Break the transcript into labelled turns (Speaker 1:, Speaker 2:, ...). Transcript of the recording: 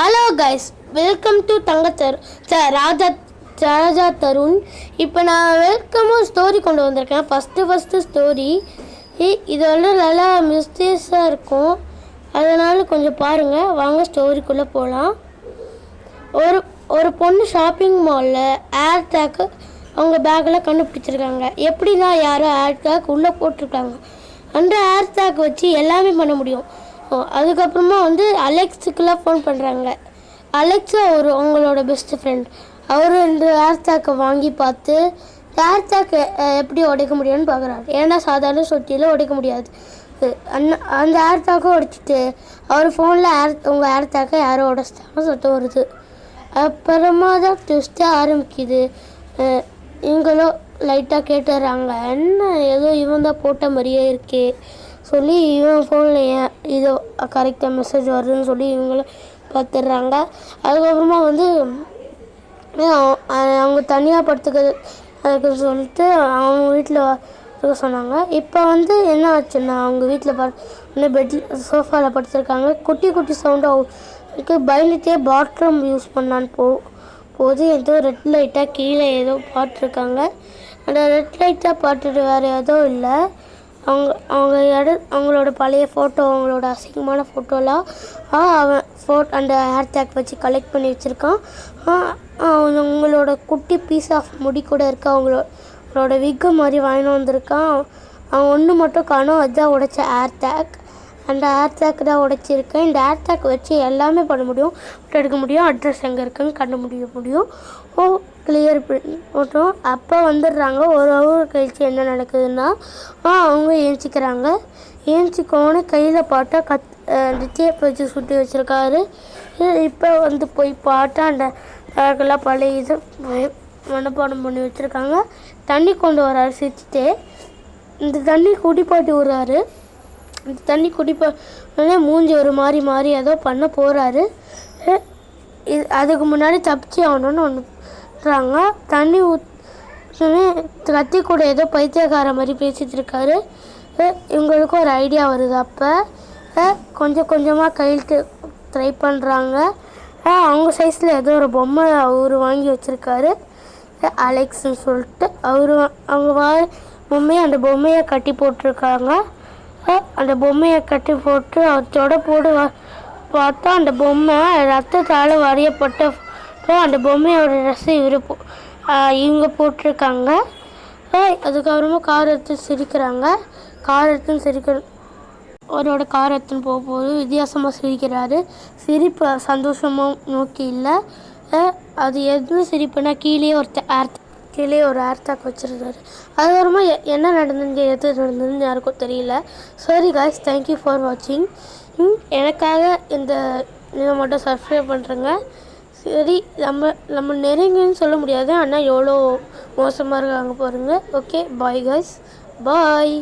Speaker 1: Hello guys, welcome to ராஜா தருண். இப்போ நான் வெல்கமாக story கொண்டு வந்திருக்கேன். ஃபஸ்ட்டு ஸ்டோரி இது வந்து நல்லா மிஸ்டேக்ஸாக இருக்கும், அதனால் கொஞ்சம் பாருங்கள். வாங்க ஸ்டோரிக்குள்ளே போகலாம். ஒரு பொண்ணு ஷாப்பிங் மாலில் ஏர் டேக்கு அவங்க பேக்கில் கண்டுபிடிச்சிருக்காங்க. எப்படின்னா யாரோ ஏர் டேக் உள்ளே போட்டிருக்காங்க. அந்த ஏர் டேக் வச்சு எல்லாமே பண்ண முடியும். அதுக்கப்புறமா வந்து அலெக்ஸுக்கெல்லாம் ஃபோன் பண்ணுறாங்க. அலெக்ஸா அவங்களோட பெஸ்ட் ஃப்ரெண்ட். அவர் இந்த ஏர் டேக்கை வாங்கி பார்த்து ஏர் டேக்கை எப்படி உடைக்க முடியும்னு பார்க்குறாரு. ஏன்னா சாதாரண சொட்டியில் உடைக்க முடியாது. அந்த ஏர் டேக்கை உடைச்சிட்டு அவர் ஃபோனில் உங்கள் ஏர் டேக்கை யாரோ உடைச்சிட்டாங்க சத்தம் வருது. அப்புறமா தான் ட்விஸ்ட்டே ஆரம்பிக்குது. இவங்களும் லைட்டாக கேட்டுறாங்க, என்ன ஏதோ இவன் தான் போட்ட மாதிரியே இருக்கே சொல்லி இவன் ஃபோனில் ஏன் இதோ கரெக்டாக மெசேஜ் வருதுன்னு சொல்லி இவங்களும் பார்த்துடுறாங்க. அதுக்கப்புறமா வந்து அவங்க தனியாக படுத்துக்க சொல்லிட்டு அவங்க வீட்டில் இருக்க சொன்னாங்க. இப்போ வந்து என்ன ஆச்சுன்னா அவங்க வீட்டில் பெட்டில் சோஃபாவில் படுத்துருக்காங்க. குட்டி சவுண்டாக பயந்துட்டே பாத்ரூம் யூஸ் பண்ணான்னு போது ஏதோ ரெட் லைட்டாக கீழே ஏதோ பாட்டிருக்காங்க. அந்த ரெட் லைட்டாக பாட்டுட்டு வேறு எதுவும் இல்லை. அவங்களோட பழைய ஃபோட்டோ, அவங்களோட அசிங்கமான ஃபோட்டோலாம் அவன் அந்த ஹேர் டேக் வச்சு கலெக்ட் பண்ணி வச்சுருக்கான். அவங்களோட குட்டி பீஸ் ஆஃப் முடி கூட இருக்கா. அவங்களோட விக்கு மாதிரி வாங்கிட்டு வந்திருக்கான். அவன் ஒன்று மட்டும் காணும், அதுதான் உடைச்ச ஹேர் டேக். அந்த ஹேர் டேக் தான் உடைச்சிருக்கேன். இந்த ஹேர் டேக் வச்சு எல்லாமே பண்ண முடியும். ஃபோட்டோ எடுக்க முடியும், அட்ரஸ் எங்கே இருக்குன்னு கண்டுபிடிக்க முடியும். கிளியர் போட்டோம். அப்போ வந்துடுறாங்க. ஒரு ஹவர் கழிச்சு என்ன நடக்குதுன்னா அவங்க ஏஞ்சிக்கிறாங்க. ஏஞ்சிக்கோன்னு கையில் பார்த்தா அந்த டேப் வச்சு சுட்டி வச்சுருக்காரு. இப்போ வந்து போய் பார்த்தா அந்த பேக்கெல்லாம் பழைய இது மனப்பாடம் பண்ணி வச்சுருக்காங்க. தண்ணி கொண்டு வராரு சிரிச்சுட்டு. இந்த தண்ணி குடிப்பாட்டி விடுறாரு. இந்த தண்ணி குடிப்பாட்டே மூஞ்சி ஒரு மாறி ஏதோ பண்ண போகிறாரு. அதுக்கு முன்னாடி தப்பிச்சு ஆகணும்னு ஒன்றுறாங்க. தண்ணி கத்தி கூட ஏதோ பைத்தியக்கார மாதிரி பேசிகிட்டு இருக்காரு. இவங்களுக்கும் ஒரு ஐடியா வருது. அப்போ கொஞ்சமாக கையிட்டு ட்ரை பண்ணுறாங்க. அவங்க சைஸில் ஏதோ ஒரு பொம்மை அவர் வாங்கி வச்சுருக்காரு, அலெக்ஸ்ன்னு சொல்லிட்டு. அவங்க பொம்மையை அந்த பொம்மையை கட்டி போட்டிருக்காங்க. அந்த பொம்மையை கட்டி போட்டு அவர் போடு பார்த்தா அந்த பொம்மை ரத்தத்தால் வரையப்பட்ட அந்த பொம்மையோட ட்ரெஸ்ஸை இவங்க போட்டிருக்காங்க. அதுக்கப்புறமா கார் எடுத்து சிரிக்கிறாங்க. அவரோட கார் எடுத்துன்னு போகும்போது வித்தியாசமாக சிரிக்கிறாரு. சிரிப்பு சந்தோஷமாக நோக்கி இல்லை, அது எதுவும் சிரிப்புனா கீழே ஒரு ஏர் டேக் வச்சுருந்தாரு. அதுக்கப்புறமா என்ன நடந்தது எது நடந்ததுன்னு யாருக்கும் தெரியல. சரி காய்ஸ், தேங்க்யூ ஃபார் வாட்சிங். எனக்காக இதை மட்டும் சப்ஸ்கிரைப் பண்ணுறேங்க. சரி, நம்ம நெருங்கின்னு சொல்ல முடியாது, ஆனால் எவ்வளோ மோசமாக இருக்காங்க பாருங்கள். ஓகே, பாய் காய்ஸ், பாய்.